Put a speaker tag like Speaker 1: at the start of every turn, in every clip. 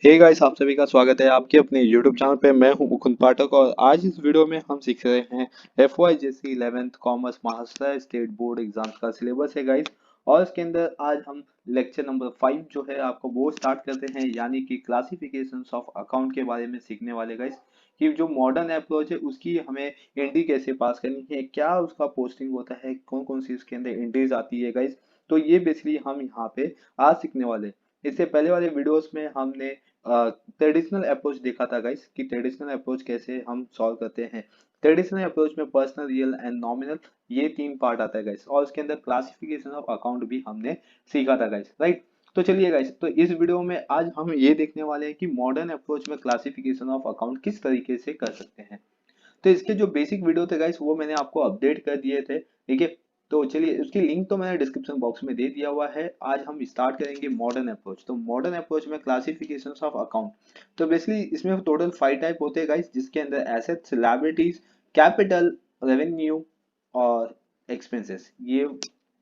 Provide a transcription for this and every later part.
Speaker 1: Hey guys, आप सभी का स्वागत है आपके अपने YouTube चैनल पे। मैं हूं मुकुंद पाठक और आज इस वीडियो में हम सीख रहे हैं FYJC 11th commerce Maharashtra state board exams का सिलेबस है गाइस। और इसके अंदर आज हम लेक्चर नंबर 5 जो है आपको वो स्टार्ट करते हैं, यानी कि क्लासिफिकेशंस ऑफ अकाउंट के बारे में सीखने वाले गाइस। कि जो मॉडर्न अप्रोच है उसकी हमें एंट्री कैसे पास करनी है, क्या उसका पोस्टिंग होता है, कौन कौन सी उसके अंदर एंट्रीज आती है गाइस। तो ये बेसिकली हम यहाँ पे आज सीखने वाले हैं। इससे पहले वाले वीडियोस में हमने ट्रेडिशनल अप्रोच देखा था गाइस कि ट्रेडिशनल अप्रोच कैसे हम सॉल्व करते हैं। ट्रेडिशनल अप्रोच में पर्सनल, रियल एंड नॉमिनल ये तीन पार्ट आता है गाइस, और उसके अंदर क्लासिफिकेशन ऑफ अकाउंट भी हमने सीखा था गाइस, राइट। तो चलिए गाइस, तो इस वीडियो में आज हम ये देखने वाले हैं कि मॉडर्न अप्रोच में क्लासिफिकेशन ऑफ अकाउंट किस तरीके से कर सकते हैं। तो इसके जो बेसिक वीडियो थे गाइस वो मैंने आपको अपडेट कर दिए थे, ठीक है। तो चलिए, उसकी लिंक तो मैंने डिस्क्रिप्शन बॉक्स में दे दिया हुआ है। आज हम स्टार्ट करेंगे मॉडर्न अप्रोच। तो मॉडर्न अप्रोच में क्लासिफिकेशन ऑफ अकाउंट, तो बेसिकली इसमें टोटल 5 टाइप होते हैं गाइस, जिसके अंदर एसेट्स, लायबिलिटीज, कैपिटल, रेवेन्यू और एक्सपेंसेस, ये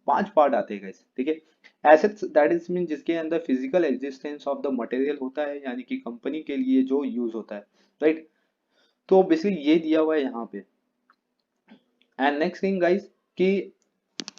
Speaker 1: 5 पार्ट आते हैं गाइस, ठीक है। एसेट्स दैट इज मीन जिसके अंदर physical existence of the material होता है, यानी कि कंपनी के लिए जो यूज होता है, राइट। तो बेसिकली ये दिया हुआ है यहाँ पे। एंड नेक्स्ट थिंग गाइस कि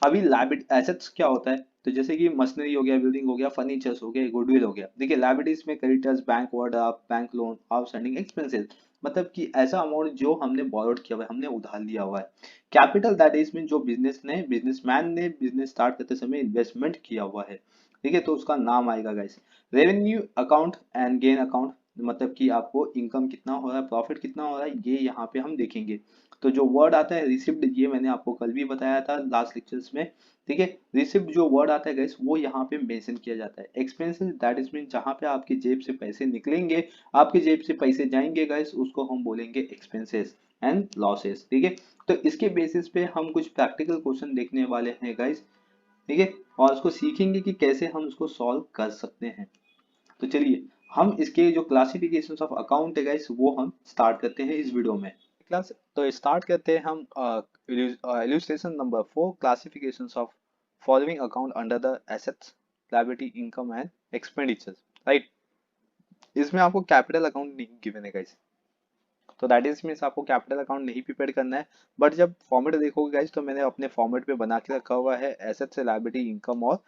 Speaker 1: अभी लायबिलिटी एसेट्स क्या होता है, तो जैसे कि मशीनरी हो गया, बिल्डिंग हो गया, फर्नीचर्स हो गया, गुडविल हो गया। देखिए लायबिलिटीज में creditors, bank overdraft, bank loan, outstanding expenses, मतलब कि ऐसा अमाउंट जो हमने बोरोड किया हुआ है, हमने उधार लिया हुआ है। कैपिटल दैट इज मीन जो बिजनेसमैन ने बिजनेस स्टार्ट करते समय इन्वेस्टमेंट किया हुआ है, ठीक है, तो उसका नाम आएगा guys. Revenue account and gain account, मतलब कि आपको इनकम कितना हो रहा है, प्रॉफिट कितना हो रहा है, ये यहाँ पे हम देखेंगे। तो जो वर्ड आता है रिसिप्ट, ये मैंने आपको कल भी बताया था लास्ट लेक्चर्स में, ठीक है। रिसिप्ट जो वर्ड आता है गाइस वो यहाँ पे मेंशन किया जाता है। एक्सपेंसेस दैट इज मीन जहाँ पे आपकी जेब से पैसे निकलेंगे, आपकी जेब से पैसे जाएंगे गाइस, उसको हम बोलेंगे एक्सपेंसेस एंड लॉसेस, ठीक है। तो इसके बेसिस पे हम कुछ प्रैक्टिकल क्वेश्चन देखने वाले हैं गाइस, ठीक है, और उसको सीखेंगे कि कैसे हम उसको सॉल्व कर सकते हैं। तो चलिए, हम इसके जो क्लासिफिकेशन ऑफ अकाउंट है गाइस वो हम स्टार्ट करते हैं इस वीडियो में। क्लास तो स्टार्ट करते हैं हम illustration number 4, classification of following account under the assets, liability, income and expenditures, right. इसमें आपको कैपिटल अकाउंट नहीं गिवन है गाइस, तो दैट इज मीन्स आपको कैपिटल अकाउंट नहीं प्रिपेयर करना है। बट जब फॉर्मेट देखोगे गाइस तो मैंने अपने फॉर्मेट पे बना के रखा हुआ है एसेट्स, लायबिलिटी, इनकम और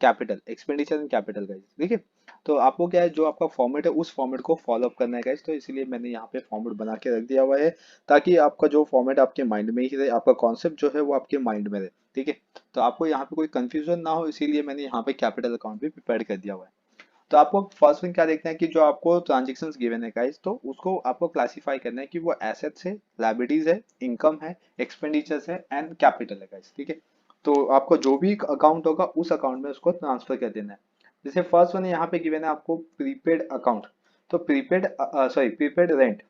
Speaker 1: capital, expenditure and capital guys, ठीक है। तो आपको क्या है, जो आपका फॉर्मेट है उस फॉर्मेट को फॉलो अप करना है गाइस, तो इसीलिए मैंने यहाँ पे फॉर्मेट बना के रख दिया हुआ है, ताकि आपका जो फॉर्मेट आपके माइंड में ही रहे, आपका कॉन्सेप्ट जो है वो आपके माइंड में रहे, ठीक है। तो आपको यहाँ पे कोई कंफ्यूजन ना हो, इसीलिए मैंने यहाँ पे कैपिटल अकाउंट भी प्रिपेयर कर दिया हुआ है। तो आपको फर्स्ट थिंग क्या देखना है कि जो आपको ट्रांजेक्शन्स गिवन है गाइस, तो उसको आपको क्लासिफाई करना है कि वो एसेट्स है, लायबिलिटीज है, इनकम है, एक्सपेंडिचर्स है एंड कैपिटल है गाइस, ठीक है। तो आपको जो भी अकाउंट होगा उस अकाउंट में उसको ट्रांसफर कर देना है। जैसे फर्स्ट वन यहाँ पे गिवन है आपको प्रीपेड अकाउंट, तो प्रीपेड रेंट।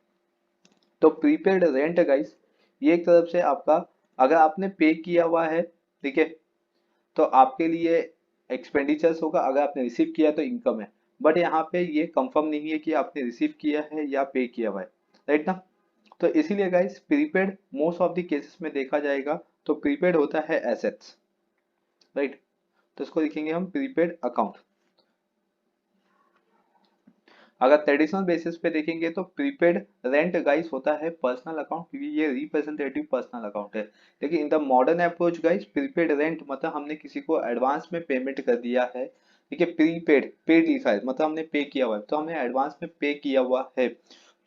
Speaker 1: तो प्रीपेड रेंट गाइस, ये एक तरफ से आपका, अगर आपने पे किया हुआ है, ठीक है, तो आपके लिए एक्सपेंडिचर्स होगा, अगर आपने रिसीव किया तो इनकम है। बट यहाँ पे ये कंफर्म नहीं है कि आपने रिसीव किया है या पे किया हुआ है, राइट ना। तो इसीलिए guys prepaid most of the cases में देखा जाएगा, तो प्रीपेड होता है एसेट्स, राइट। तो इसको लिखेंगे हम प्रीपेड अकाउंट। अगर ट्रेडिशनल बेसिस पे देखेंगे तो प्रीपेड रेंट गाइस होता है पर्सनल अकाउंट, क्योंकि ये रिप्रेजेंटेटिव पर्सनल अकाउंट है। लेकिन in the modern approach guys, prepaid rent मतलब हमने किसी को एडवांस में पेमेंट कर दिया है, ठीक है। प्रीपेड, पेड लिखा है मतलब हमने पे किया हुआ है, तो हमने एडवांस में पे किया हुआ है,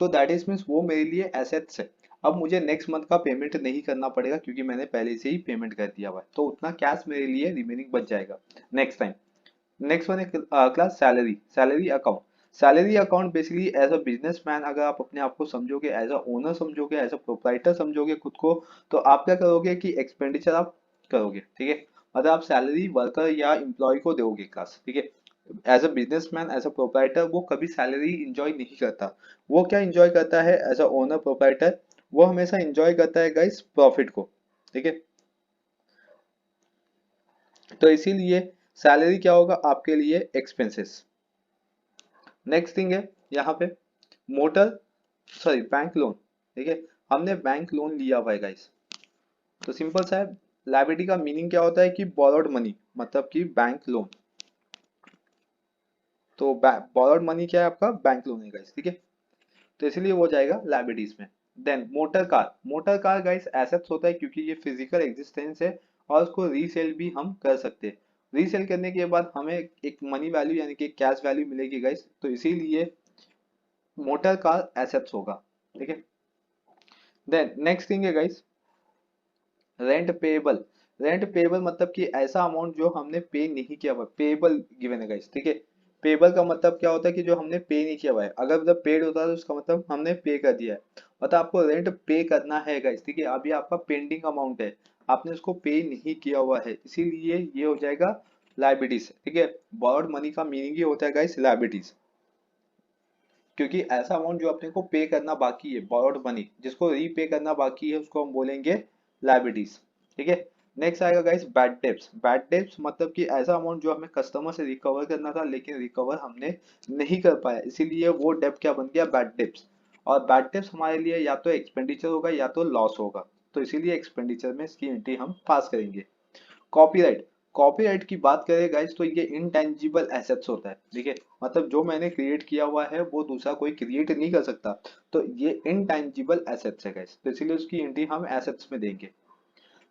Speaker 1: तो दैट इज मीन्स वो मेरे लिए एसेट्स है। अब मुझे नेक्स्ट मंथ का पेमेंट नहीं करना पड़ेगा, क्योंकि मैंने पहले से ही पेमेंट कर दिया हुआ है, तो उतना कैश मेरे लिए रिमेनिंग बच जाएगा नेक्स्ट टाइम। नेक्स्ट वन है class salary, salary account. Salary account basically as a businessman, अगर आप अपने आप को समझोगे, एज अ ओनर समझोगे, एज अ प्रोप्राइटर समझोगे खुद को, तो आप क्या करोगे कि एक्सपेंडिचर आप करोगे, ठीक है। मतलब आप सैलरी वर्कर या एम्प्लॉय को दोगे क्लास, ठीक है। As a businessman, as a proprietor वो कभी सैलरी इंजॉय नहीं करता। वो क्या इंजॉय करता है एज अ ओनर प्रोप्राइटर, वो हमेशा इंजॉय करता है गाइस प्रॉफिट को, ठीक है। तो इसीलिए सैलरी क्या होगा आपके लिए, एक्सपेंसेस। नेक्स्ट थिंग है यहाँ पे मोटर, बैंक लोन, ठीक है। हमने बैंक लोन लिया हुआ है गाइस, तो सिंपल सा है। लायबिलिटी का मीनिंग क्या होता है कि बोरोड मनी, मतलब कि बैंक लोन। तो बोरोड मनी क्या है आपका, बैंक लोन है गाइस, ठीक है। तो इसलिए वो हो जाएगा लाइबिलिटीज में। Then motor car guys assets होता है क्योंकि ये फिजिकल एग्जिस्टेंस है और उसको रीसेल भी हम कर सकते हैं। रीसेल करने के बाद हमें एक मनी वैल्यू यानी कि कैश वैल्यू मिलेगी गाइस, तो इसीलिए मोटर कार एसेट्स होगा, ठीक है। देन नेक्स्ट थिंग है guys rent payable. Rent payable मतलब कि ऐसा अमाउंट जो हमने पे नहीं किया हुआ, पेएबल गिवन है गाइस, ठीक है। पेएबल का मतलब क्या होता है कि जो हमने पे नहीं किया हुआ है, अगर मतलब पेड होता है तो उसका मतलब हमने पे कर दिया है। मतलब आपको रेंट पे करना है गाइस, ठीक है। अभी आपका पेंडिंग अमाउंट है, आपने उसको पे नहीं किया हुआ है, इसीलिए ये हो जाएगा लाइबिलिटीज, ठीक है। बॉरोड मनी का मीनिंग ही होता है गाइस लाइबिलिटीज, क्योंकि ऐसा अमाउंट जो अपने को पे करना बाकी है, बोरोड मनी जिसको रीपे करना बाकी है, उसको हम बोलेंगे लाइबिलिटीज, ठीक है। नेक्स्ट आएगा guys bad debts. Bad debts मतलब कि ऐसा अमाउंट जो हमें कस्टमर से रिकवर करना था लेकिन रिकवर हमने नहीं कर पाया, इसीलिए वो डेब्ट क्या बन गया, बैड डेब्ट्स। और बैड डेब्ट्स हमारे लिए या तो एक्सपेंडिचर होगा या तो लॉस होगा, तो इसीलिए एक्सपेंडिचर में इसकी एंट्री हम पास करेंगे। कॉपीराइट। कॉपीराइट की बात करें गाइस तो ये इनटेंजिबल एसेट्स होता है, ठीक है। मतलब जो मैंने क्रिएट किया हुआ है वो दूसरा कोई क्रिएट नहीं कर सकता, तो ये इनटेंजिबल एसेट्स है गाइस, तो इसीलिए उसकी एंट्री हम एसेट्स में देंगे।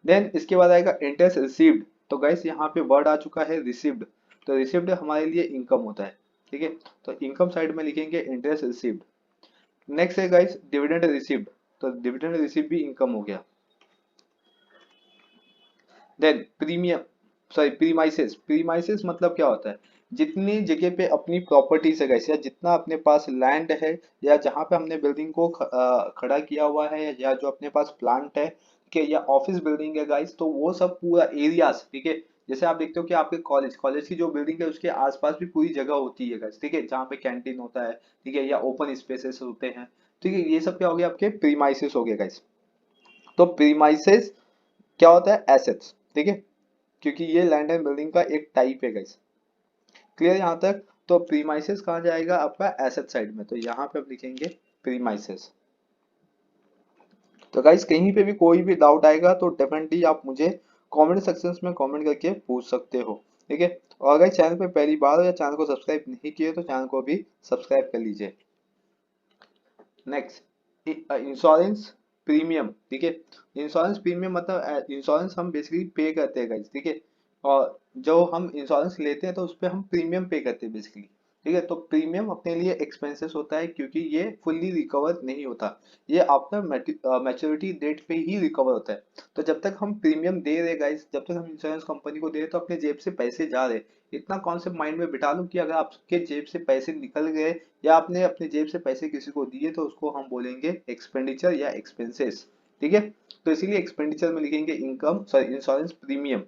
Speaker 1: देन इसके बाद आएगा इंटरेस्ट रिसीव्ड। तो गाइस यहाँ पे वर्ड आ चुका है रिसीव्ड, तो रिसीव्ड हमारे लिए इनकम होता है, ठीक है। तो इनकम साइड में लिखेंगे इंटरेस्ट रिसीव्ड। नेक्स्ट है गाइस डिविडेंड रिसीव्ड, तो डिविडेंड रिसीव भी इनकम हो गया। Then premium, sorry premises. Premises मतलब क्या होता है, जितनी जगह पे अपनी प्रॉपर्टीज है गाइस, या जितना अपने पास लैंड है, या जहाँ पे हमने बिल्डिंग को खड़ा किया हुआ है, या जो अपने पास प्लांट है, ठीक है, या ऑफिस बिल्डिंग है गाइस, तो वो सब पूरा एरियाज, ठीक है। जैसे आप देखते हो कि आपके कॉलेज की जो बिल्डिंग है उसके आसपास भी पूरी जगह होती है गाइस, ठीक है, जहाँ पे कैंटीन होता है, ठीक है, या ओपन स्पेसेस होते हैं, ठीक है। ये सब क्या हो गया, आपके प्रीमाइसेस हो गए गाइस। तो प्रीमाइसेस क्या होता है, एसेट्स, ठीक है, क्योंकि ये लैंड एंड बिल्डिंग का एक टाइप है गाइस। क्लियर यहाँ तक। तो प्रीमाइसेस कहाँ जाएगा, आपका एसेट साइड में, तो यहाँ पे आप लिखेंगे प्रीमाइसेस। तो गाइस कहीं पे भी कोई भी डाउट आएगा तो डेफिनेटली आप मुझे कमेंट सेक्शंस में कमेंट करके पूछ सकते हो, ठीक है। और अगर चैनल पे पहली बार हो या चैनल को सब्सक्राइब नहीं किए तो चैनल को भी सब्सक्राइब कर लीजिए। नेक्स्ट इंश्योरेंस प्रीमियम, ठीक है। इंश्योरेंस प्रीमियम मतलब इंश्योरेंस हम बेसिकली पे करते हैं गाइस, ठीक है। और जो हम इंश्योरेंस लेते हैं तो उस पर हम प्रीमियम पे करते हैं बेसिकली, ठीक है। तो प्रीमियम अपने लिए एक्सपेंसेस होता है क्योंकि ये फुल्ली रिकवर नहीं होता, ये आफ्टर मैच्योरिटी डेट पे ही रिकवर होता है। तो जब तक हम प्रीमियम दे रहे गाइस, जब तक हम इंश्योरेंस कंपनी को दे रहे तो अपने जेब से पैसे जा रहे। इतना कॉन्सेप्ट माइंड में बिठा लो कि अगर आपके जेब से पैसे निकल गए या आपने अपने जेब से पैसे किसी को दिए तो उसको हम बोलेंगे एक्सपेंडिचर या एक्सपेंसेस, ठीक है। तो इसीलिए एक्सपेंडिचर में लिखेंगे income, sorry insurance premium.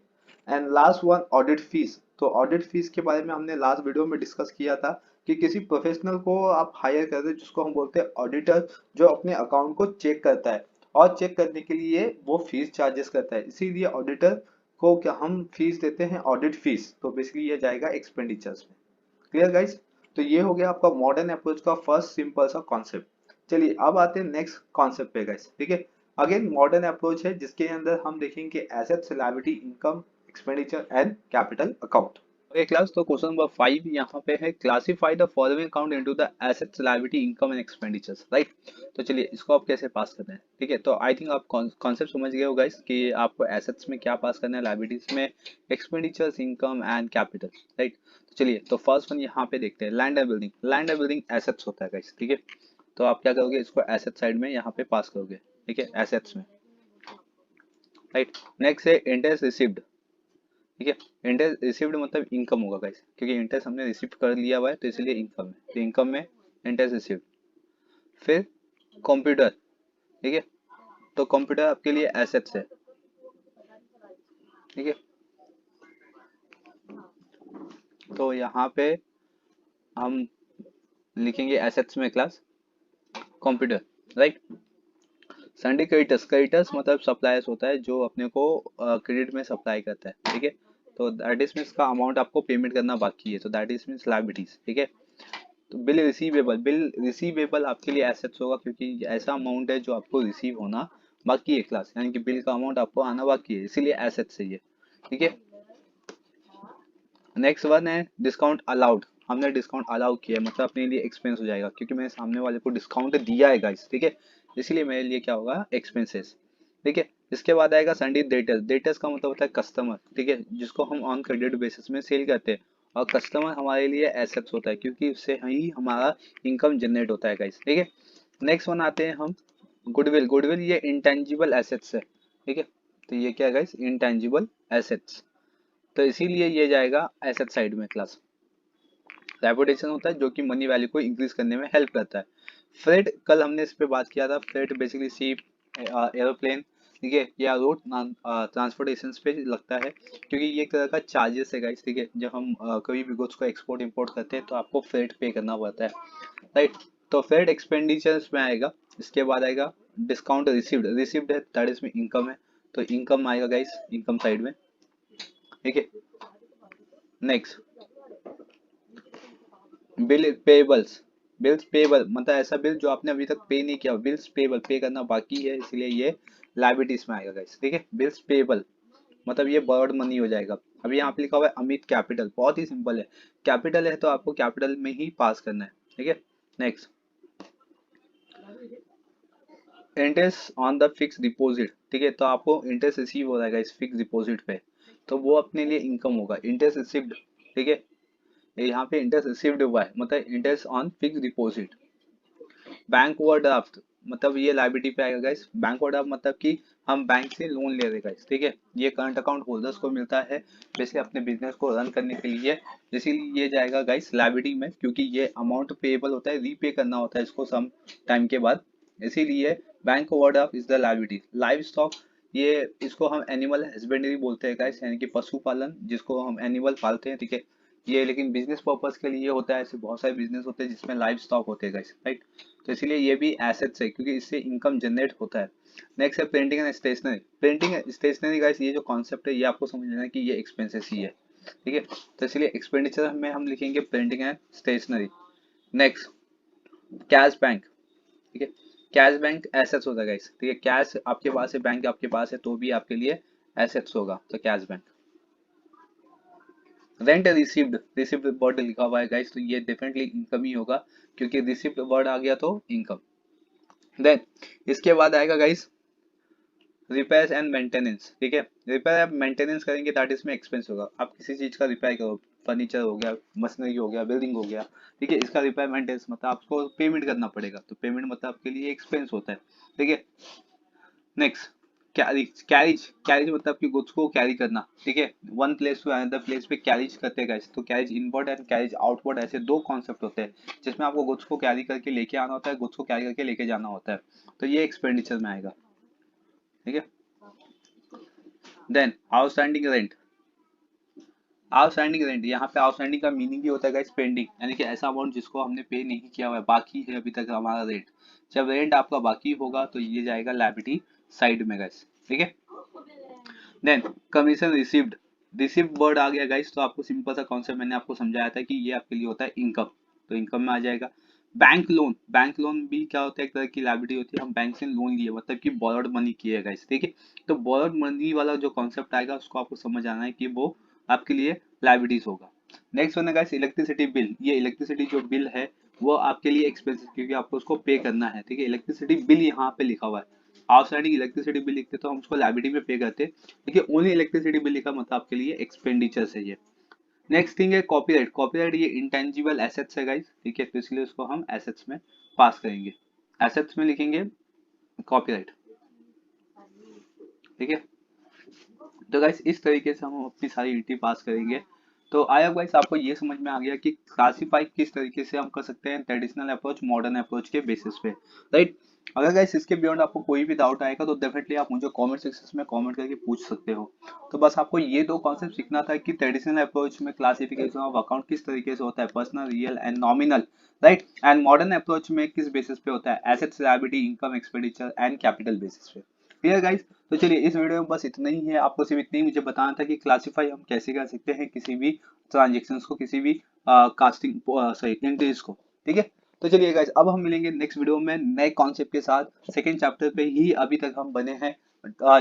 Speaker 1: And last one audit fees. तो ऑडिट फीस के बारे में हमने लास्ट वीडियो में डिस्कस किया था कि किसी प्रोफेशनल को आप हायर कर रहे हो जिसको हम बोलते हैं ऑडिटर, जो अपने अकाउंट को चेक करता है, और चेक करने के लिए वो फीस चार्जेस करता है, इसीलिए ऑडिटर को क्या हम फीस देते हैं, ऑडिट फीस। तो बेसिकली ये जाएगा एक्सपेंडिचर्स में। Clear guys. तो ये हो गया आपका मॉडर्न अप्रोच का फर्स्ट सिंपल सा कॉन्सेप्ट। चलिए अब आते हैं नेक्स्ट कॉन्सेप्ट पे गाइस, ठीक है। अगेन मॉडर्न अप्रोच है जिसके अंदर हम देखेंगे assets, liability, income, expenditure and capital account. Okay class, तो क्वेश्चन नंबर 5 यहाँ पे है, classify the following account into the assets, liability, income and expenditures, right. तो चलिए इसको आप कैसे पास करना है, ठीक है। तो आई थिंक आप कॉन्सेप्ट समझ गए हो गाइस कि आपको एसेट्स में क्या पास करना है, लायबिलिटीज में expenditures, income and capital, right. तो चलिए तो फर्स्ट वन यहाँ पे देखते हैं, land and building. Land and building assets होता है गाइस, ठीक है। तो आप क्या करोगे, इसको एसेट साइड में यहाँ पे पास करोगे, ठीक है, एसेट्स में, राइट। नेक्स्ट है इंटरेस्ट रिसीव्ड, ठीक है। इंटरेस्ट रिसीव्ड मतलब इनकम होगा गाइस, क्योंकि इंटरेस्ट हमने रिसीव कर लिया हुआ है तो इसलिए इनकम है, तो इनकम में इंटरेस्ट रिसीव्ड। फिर कंप्यूटर, ठीक है, तो कंप्यूटर आपके लिए एसेट्स है, ठीक है। तो यहाँ पे हम लिखेंगे एसेट्स में class computer, right. Sunday creditors, creditors मतलब सप्लायर्स होता है जो अपने को क्रेडिट में सप्लाई करता है, ठीक है। तो दैट इज मीन्स का अमाउंट आपको पेमेंट करना बाकी है, तो दैट इज मीन्स लायबिलिटीज, ठीक है। तो बिल रिसीवेबल, बिल रिसीवेबल आपके लिए एसेट्स होगा क्योंकि ऐसा अमाउंट है जो आपको रिसीव होना बाकी है क्लास, यानी कि बिल का अमाउंट आपको आना बाकी है, इसीलिए एसेट्स है ये, ठीक है। नेक्स्ट वन है डिस्काउंट अलाउड। हमने डिस्काउंट अलाउ किया है, मतलब अपने लिए एक्सपेंस हो जाएगा क्योंकि मैंने सामने वाले को डिस्काउंट दिया है गाइस, ठीक है, इसलिए मेरे लिए क्या होगा, एक्सपेंसेस, ठीक है। इसके बाद आएगा संडे डेटर्स। डेटर्स का मतलब होता है कस्टमर, ठीक है, जिसको हम ऑन क्रेडिट बेसिस में सेल करते हैं, और कस्टमर हमारे लिए एसेट्स होता है क्योंकि उससे ही हमारा इनकम जनरेट होता है गाइस, ठीक है। नेक्स्ट वन आते हैं हम गुडविल। गुडविल ये इंटेंजिबल एसेट्स है, ठीक है, तो ये क्या है गाइस, इंटेंजिबल एसेट्स, तो इसीलिए ये जाएगा एसेट साइड में क्लास। रेपुटेशन होता है जो कि मनी वैल्यू को इंक्रीज करने में हेल्प करता है। फ्रेट, कल हमने इस पे बात किया था, फ्रेट बेसिकली शिप, एरोप्लेन, ठीक है, या रोड ट्रांसपोर्टेशन पे लगता है क्योंकि ये एक तरह का चार्जेस है गाइस, ठीक है, जब हम कभी भी गुड्स को एक्सपोर्ट इंपोर्ट करते हैं तो आपको फ्रेट पे करना पड़ता है, राइट। तो फ्रेट एक्सपेंडिचर्स में आएगा। इसके बाद आएगा डिस्काउंट रिसीव्ड। रिसीव्ड है दैट इसमें इनकम है, तो इनकम आएगा गाइस इनकम साइड में, ठीक है। Next bill payables. Bills payable मतलब ऐसा बिल जो आपने अभी तक पे नहीं किया, बिल्स पेबल पे करना बाकी है, इसलिए ये लायबिलिटीज में आएगा गाइस, ठीक है। बिल्स पेबल मतलब ये बर्ड मनी हो जाएगा। अभी यहाँ पे लिखा हुआ है अमित कैपिटल, बहुत ही सिंपल है, कैपिटल है तो आपको कैपिटल में ही पास करना है, ठीक है। Next interest on the fix deposit, ठीक है, तो आपको इंटरेस्ट रिसीव हो जाएगा इस फिक्स डिपॉजिट पे, तो वो अपने लिए इनकम होगा, इंटरेस्ट रिसीव्ड, ठीक है। यहाँ पे इंटरेस्ट रिसीव्ड हुआ है मतलब interest on fix deposit. Bank overdraft मतलब ये लायबिलिटी पे आएगा गाइस। बैंक ओवरड्राफ्ट मतलब कि हम बैंक से लोन ले रहे गाइस, ठीक है, ये करंट अकाउंट होल्डर्स को मिलता है वैसे अपने बिजनेस को रन करने के लिए, इसीलिए ये जाएगा गाइस लायबिलिटी में क्योंकि ये अमाउंट पेएबल होता है, रीपे करना होता है इसको सम टाइम के बाद, इसीलिए bank overdraft is the liability. Live stock, ये इसको हम एनिमल हस्बेंड्री बोलते हैं गाइस, यानी कि पशुपालन जिसको हम एनिमल पालते हैं, ठीक है, ये लेकिन बिजनेस पर्पज के लिए होता है, ऐसे बहुत सारे बिजनेस होते हैं जिसमें लाइव स्टॉक होते हैं गाइस, राइट, तो इसीलिए ये भी एसेट्स है क्योंकि इससे इनकम जनरेट होता है। नेक्स्ट है printing and stationery. Printing stationery guys ये जो कॉन्सेप्ट है ये आपको समझ लेना है कि ये एक्सपेंसेस ही है, ठीक है, तो इसलिए एक्सपेंडिचर में हम लिखेंगे printing and stationery. Next cash bank, ठीक है, कैश बैंक एसेट्स होता है गाइस, ठीक है, कैश आपके पास है, बैंक आपके पास है तो भी आपके लिए एसेट्स होगा, तो cash bank. Rent received, received word लिखा हुआ है गाइस तो ये डेफिनेटली इनकम ही होगा क्योंकि रिसीव्ड वर्ड आ गया तो इनकम। देन इसके बाद आएगा गाइस रिपेयर एंड मेंटेनेंस, ठीक है, रिपेयर एंड मेंटेनेंस करेंगे दैट इसमें एक्सपेंस होगा। आप किसी चीज का रिपेयर करो, फर्नीचर हो गया, मशीनरी हो गया, बिल्डिंग हो गया, ठीक है, इसका रिपेयर मेंटेनेंस मतलब आपको पेमेंट करना पड़ेगा, तो पेमेंट मतलब आपके लिए एक्सपेंस होता है, ठीक है। नेक्स्ट कैरिज, कैरिज कैरिज मतलब कि गुड्स को कैरी करना, ठीक है, one place to another place पे कैरिज करते हैं guys। तो carriage inward and carriage outward ऐसे दो कॉन्सेप्ट होते हैं जिसमें आपको गुड्स को कैरी करके लेके आना होता है, गुड्स को कैरी करके लेके जाना होता है, तो ये एक्सपेंडिचर में आएगा, ठीक है। Then outstanding rent. Outstanding rent, यहाँ पे आउटस्टैंडिंग का मीनिंग भी होता है गाइस पेंडिंग, यानी कि ऐसा अमाउंट जिसको हमने पे नहीं किया हुआ है, बाकी है अभी तक हमारा रेंट। जब रेंट आपका बाकी होगा तो ये जाएगा लायबिलिटी साइड में गाइस, ठीक है। Then commission received. Received word आ गया गाइस तो आपको सिंपल सा कॉन्सेप्ट मैंने आपको समझाया था कि ये आपके लिए होता है इनकम, तो इनकम में आ जाएगा। बैंक लोन, बैंक लोन भी क्या होता है, एक तरह की लायबिलिटी होती है, हम बैंक से लोन लिए मतलब कि बोरोड मनी किए गाइस, ठीक है, तो बोरोड मनी वाला जो कॉन्सेप्ट आएगा उसको आपको समझ आना है कि वो आपके लिए लायबिलिटीज होगा। नेक्स्ट वन है गाइस इलेक्ट्रिसिटी बिल। ये इलेक्ट्रिसिटी जो बिल है वो आपके लिए एक्सपेंसिव क्योंकि आपको उसको पे करना है, ठीक है, इलेक्ट्रिसिटी बिल यहाँ पे लिखा हुआ है। आउटस्टैंडिंग इलेक्ट्रिसिटी बिल लिखते तो हम उसको लायबिलिटी में पे करते, देखिए ओनली इलेक्ट्रिसिटी बिल लिखा मतलब आपके लिए एक्सपेंडिचर है ये। नेक्स्ट थिंग है कॉपीराइट। कॉपीराइट ये इंटेंजिबल एसेट्स है गाइस, ठीक है, तो इसलिए उसको हम एसेट्स में पास करेंगे, एसेट्स में लिखेंगे कॉपीराइट, ठीक है। तो गाइस इस तरीके से हम अपनी सारी यूनिटी पास करेंगे। तो आई होप गाइस आपको ये समझ में आ गया कि क्लासीफाई किस तरीके से हम कर सकते हैं ट्रेडिशनल अप्रोच मॉडर्न अप्रोच के बेसिस पे, राइट। अगर गाइस इसके बियॉन्ड आपको कोई भी डाउट आएगा तो डेफिनेटली आप मुझे कमेंट सेक्शन में कमेंट करके पूछ सकते हो। तो बस आपको ये दो कॉन्सेप्ट सीखना था कि ट्रेडिशनल अप्रोच में क्लासिफिकेशन ऑफ अकाउंट किस तरीके से होता है, personal, real and nominal, right, and modern approach में किस बेसिस पे होता है, assets, liability, income, expenditure and capital basis पे। Clear guys. तो चलिए इस वीडियो में बस इतना ही है, आपको सिर्फ इतना ही मुझे बताना था कि क्लासिफाई हम कैसे कर सकते हैं किसी भी ट्रांजेक्शन को, किसी भी कास्टिंग सॉरी एंट्रीज को, ठीक है। तो चलिए गाइस अब हम मिलेंगे नेक्स्ट वीडियो में नए कॉन्सेप्ट के साथ। सेकंड चैप्टर पे ही अभी तक हम बने हैं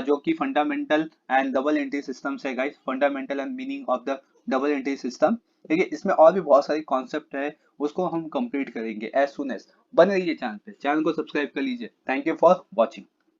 Speaker 1: जो कि fundamental and double entry system है guys, fundamental and meaning of the double entry system. देखिए इसमें और भी बहुत सारी कॉन्सेप्ट है, उसको हम कंप्लीट करेंगे एज सुन एज। बने रहिए चैनल पे, चैनल को सब्सक्राइब कर लीजिए। Thank you for watching.